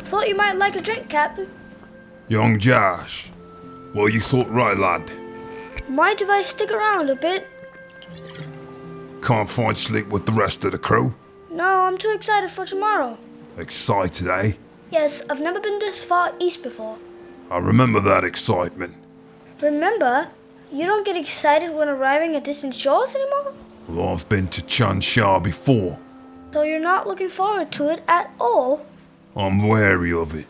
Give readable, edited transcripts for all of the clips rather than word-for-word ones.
Thought you might like a drink, Captain. Young Jash. Well, you thought right, lad. Mind if I stick around a bit? Can't find sleep with the rest of the crew? No, I'm too excited for tomorrow. Excited, eh? Yes, I've never been this far east before. I remember that excitement. Remember? You don't get excited when arriving at distant shores anymore? Well, I've been to Chansha before. So you're not looking forward to it at all? I'm wary of it.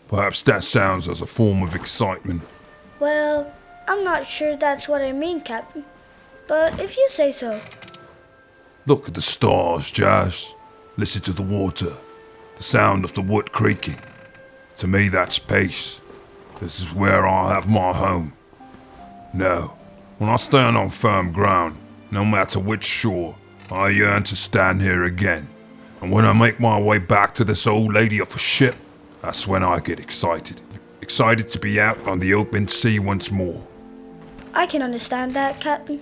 Perhaps that sounds as a form of excitement. Well, I'm not sure that's what I mean, Captain. But if you say so. Look at the stars, Jash. Listen to the water. The sound of the wood creaking. To me, that's space. This is where I have my home. No, when I stand on firm ground, no matter which shore, I yearn to stand here again. And when I make my way back to this old lady of a ship, that's when I get excited. Excited to be out on the open sea once more. I can understand that, Captain.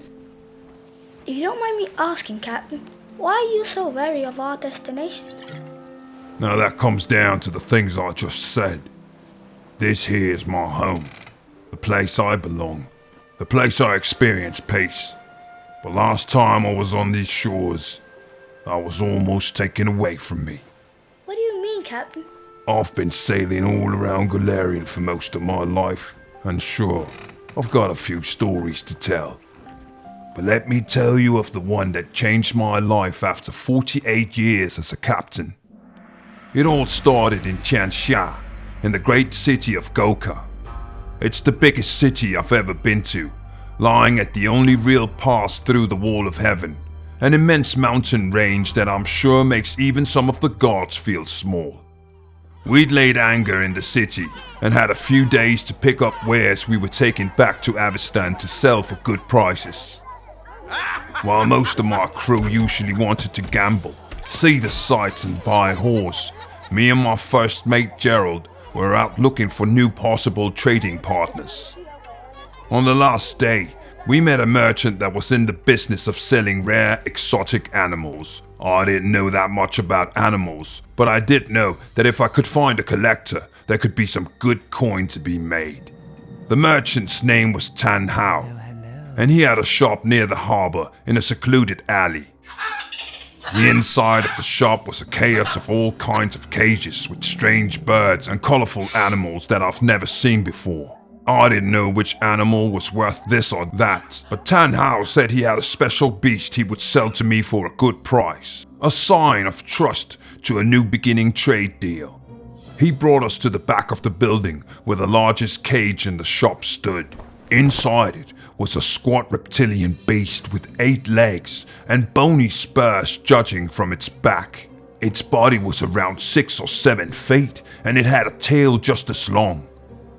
If you don't mind me asking, Captain, why are you so wary of our destination? Now that comes down to the things I just said. This here is my home. The place I belong. The place I experience peace. But last time I was on these shores, I was almost taken away from me. What do you mean, Captain? I've been sailing all around Galarian for most of my life, and sure, I've got a few stories to tell. But let me tell you of the one that changed my life after 48 years as a captain. It all started in Chansha, in the great city of Goka. It's the biggest city I've ever been to, lying at the only real pass through the Wall of Heaven, an immense mountain range that I'm sure makes even some of the gods feel small. We'd laid anchor in the city and had a few days to pick up wares we were taking back to Avistan to sell for good prices. While most of my crew usually wanted to gamble, see the sights and buy a horse, me and my first mate Gerald were out looking for new possible trading partners. On the last day, we met a merchant that was in the business of selling rare exotic animals. I didn't know that much about animals, but I did know that if I could find a collector, there could be some good coin to be made. The merchant's name was Tan Hao, and he had a shop near the harbor in a secluded alley. The inside of the shop was a chaos of all kinds of cages with strange birds and colorful animals that I've never seen before. I didn't know which animal was worth this or that, but Tan Hao said he had a special beast he would sell to me for a good price, a sign of trust to a new beginning trade deal. He brought us to the back of the building where the largest cage in the shop stood. Inside it was a squat reptilian beast with 8 legs and bony spurs jutting from its back. Its body was around 6 or 7 feet, and it had a tail just as long.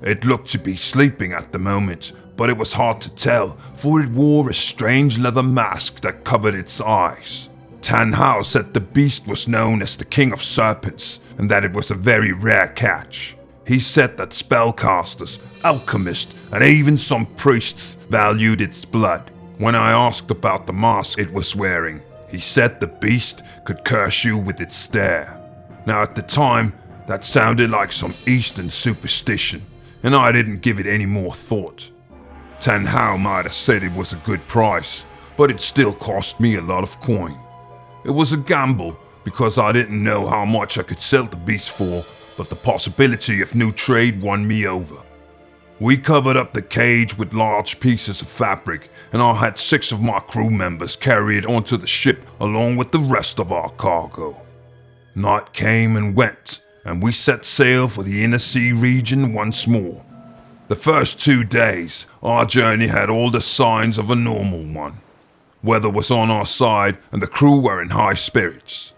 It looked to be sleeping at the moment, but it was hard to tell, for it wore a strange leather mask that covered its eyes. Tan Hao said the beast was known as the King of Serpents, and that it was a very rare catch. He said that spellcasters, alchemists, and even some priests valued its blood. When I asked about the mask it was wearing, he said the beast could curse you with its stare. Now at the time, that sounded like some Eastern superstition, and I didn't give it any more thought. Tan Hao might have said it was a good price, but it still cost me a lot of coin. It was a gamble because I didn't know how much I could sell the beast for, but the possibility of new trade won me over. We covered up the cage with large pieces of fabric, and I had 6 of my crew members carry it onto the ship along with the rest of our cargo. Night came and went, and we set sail for the inner sea region once more. The first 2 days, our journey had all the signs of a normal one. Weather was on our side, and the crew were in high spirits.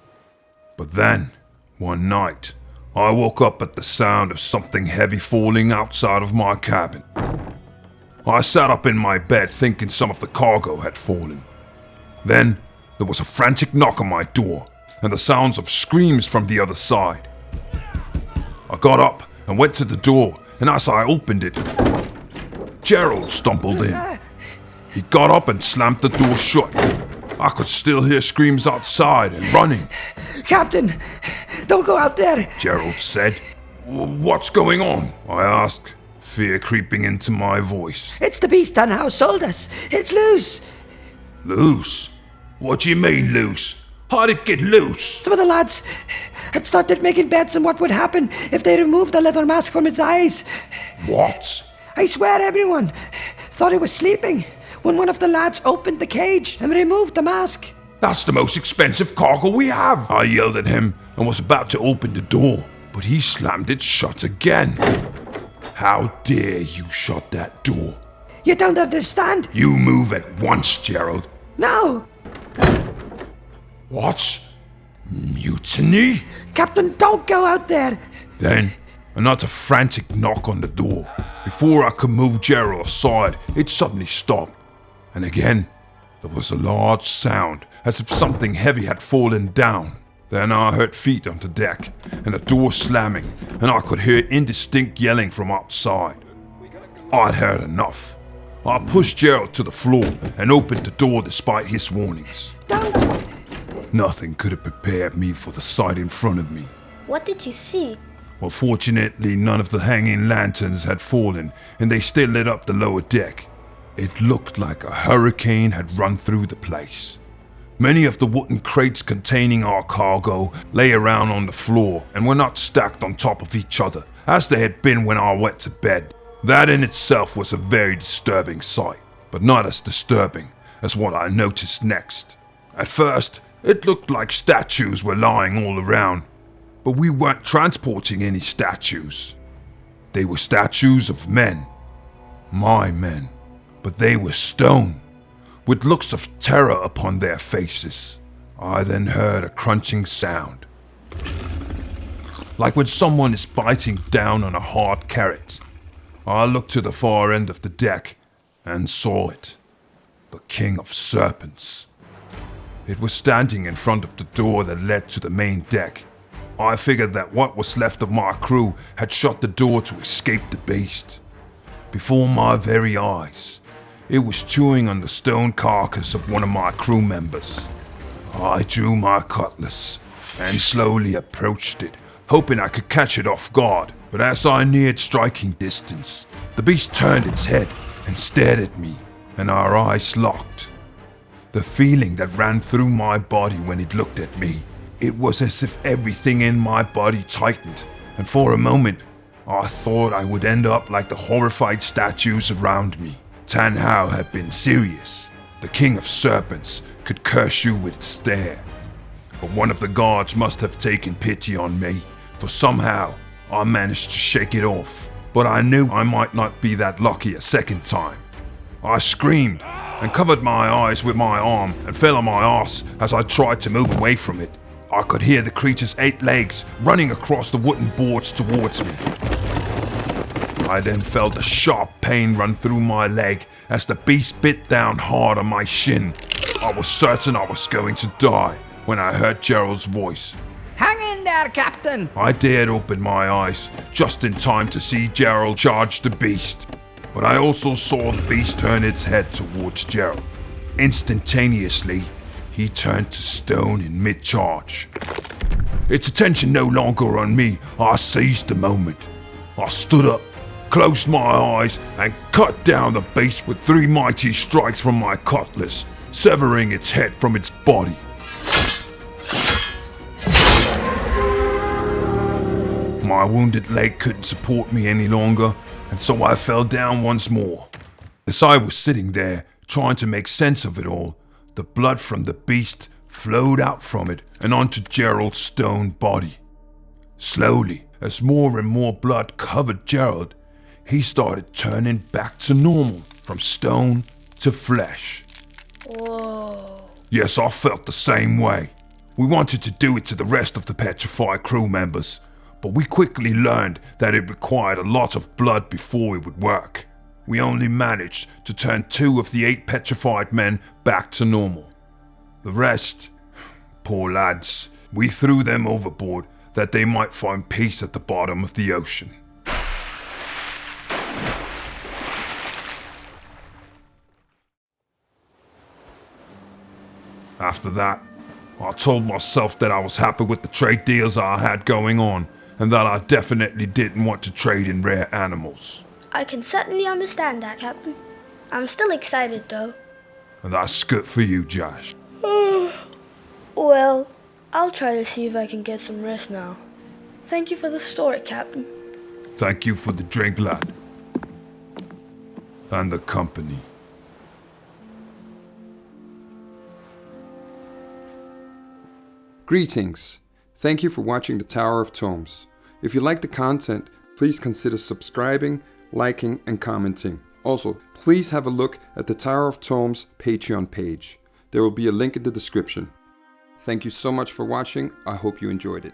But then, one night, I woke up at the sound of something heavy falling outside of my cabin. I sat up in my bed thinking some of the cargo had fallen. Then there was a frantic knock on my door and the sounds of screams from the other side. I got up and went to the door, and as I opened it, Gerald stumbled in. He got up and slammed the door shut. I could still hear screams outside and running. Captain, don't go out there, Gerald said. What's going on? I asked, fear creeping into my voice. It's the beast that now sold us. It's loose. Loose? What do you mean loose? How'd it get loose? Some of the lads had started making bets on what would happen if they removed the leather mask from its eyes. What? I swear everyone thought it was sleeping when one of the lads opened the cage and removed the mask. That's the most expensive cargo we have, I yelled at him and was about to open the door, but he slammed it shut again. How dare you shut that door? You don't understand. You move at once, Gerald. No. What? Mutiny? Captain, don't go out there. Then, another frantic knock on the door. Before I could move Gerald aside, it suddenly stopped. And again, there was a large sound, as if something heavy had fallen down. Then I heard feet on the deck, and a door slamming, and I could hear indistinct yelling from outside. I'd heard enough. I pushed Gerald to the floor and opened the door despite his warnings. Don't. Nothing could have prepared me for the sight in front of me. What did you see? Well, fortunately, none of the hanging lanterns had fallen, and they still lit up the lower deck. It looked like a hurricane had run through the place. Many of the wooden crates containing our cargo lay around on the floor and were not stacked on top of each other, as they had been when I went to bed. That in itself was a very disturbing sight, but not as disturbing as what I noticed next. At first, it looked like statues were lying all around, but we weren't transporting any statues. They were statues of men. My men. But they were stone, with looks of terror upon their faces. I then heard a crunching sound, like when someone is biting down on a hard carrot. I looked to the far end of the deck and saw it. The King of Serpents. It was standing in front of the door that led to the main deck. I figured that what was left of my crew had shut the door to escape the beast. Before my very eyes, it was chewing on the stone carcass of one of my crew members. I drew my cutlass and slowly approached it, hoping I could catch it off guard. But as I neared striking distance, the beast turned its head and stared at me, and our eyes locked. The feeling that ran through my body when it looked at me, it was as if everything in my body tightened, and for a moment, I thought I would end up like the horrified statues around me. Tan Hao had been serious. The King of Serpents could curse you with stare. But one of the guards must have taken pity on me, for somehow I managed to shake it off. But I knew I might not be that lucky a second time. I screamed and covered my eyes with my arm and fell on my arse as I tried to move away from it. I could hear the creature's 8 legs running across the wooden boards towards me. I then felt a sharp pain run through my leg as the beast bit down hard on my shin. I was certain I was going to die when I heard Gerald's voice. Hang in there, Captain. I dared open my eyes just in time to see Gerald charge the beast. But I also saw the beast turn its head towards Gerald. Instantaneously, he turned to stone in mid-charge. Its attention no longer on me, I seized the moment. I stood up, closed my eyes, and cut down the beast with 3 mighty strikes from my cutlass, severing its head from its body. My wounded leg couldn't support me any longer, and so I fell down once more. As I was sitting there, trying to make sense of it all, the blood from the beast flowed out from it and onto Gerald's stone body. Slowly, as more and more blood covered Gerald, he started turning back to normal, from stone to flesh. Whoa. Yes, I felt the same way. We wanted to do it to the rest of the petrified crew members, but we quickly learned that it required a lot of blood before it would work. We only managed to turn 2 of the 8 petrified men back to normal. The rest, poor lads, we threw them overboard that they might find peace at the bottom of the ocean. After that, I told myself that I was happy with the trade deals I had going on, and that I definitely didn't want to trade in rare animals. I can certainly understand that, Captain. I'm still excited, though. And that's good for you, Jash. Well, I'll try to see if I can get some rest now. Thank you for the story, Captain. Thank you for the drink, lad. And the company. Greetings. Thank you for watching the Tower of Tomes. If you like the content, please consider subscribing, liking, and commenting. Also, please have a look at the Tower of Tomes Patreon page. There will be a link in the description. Thank you so much for watching. I hope you enjoyed it.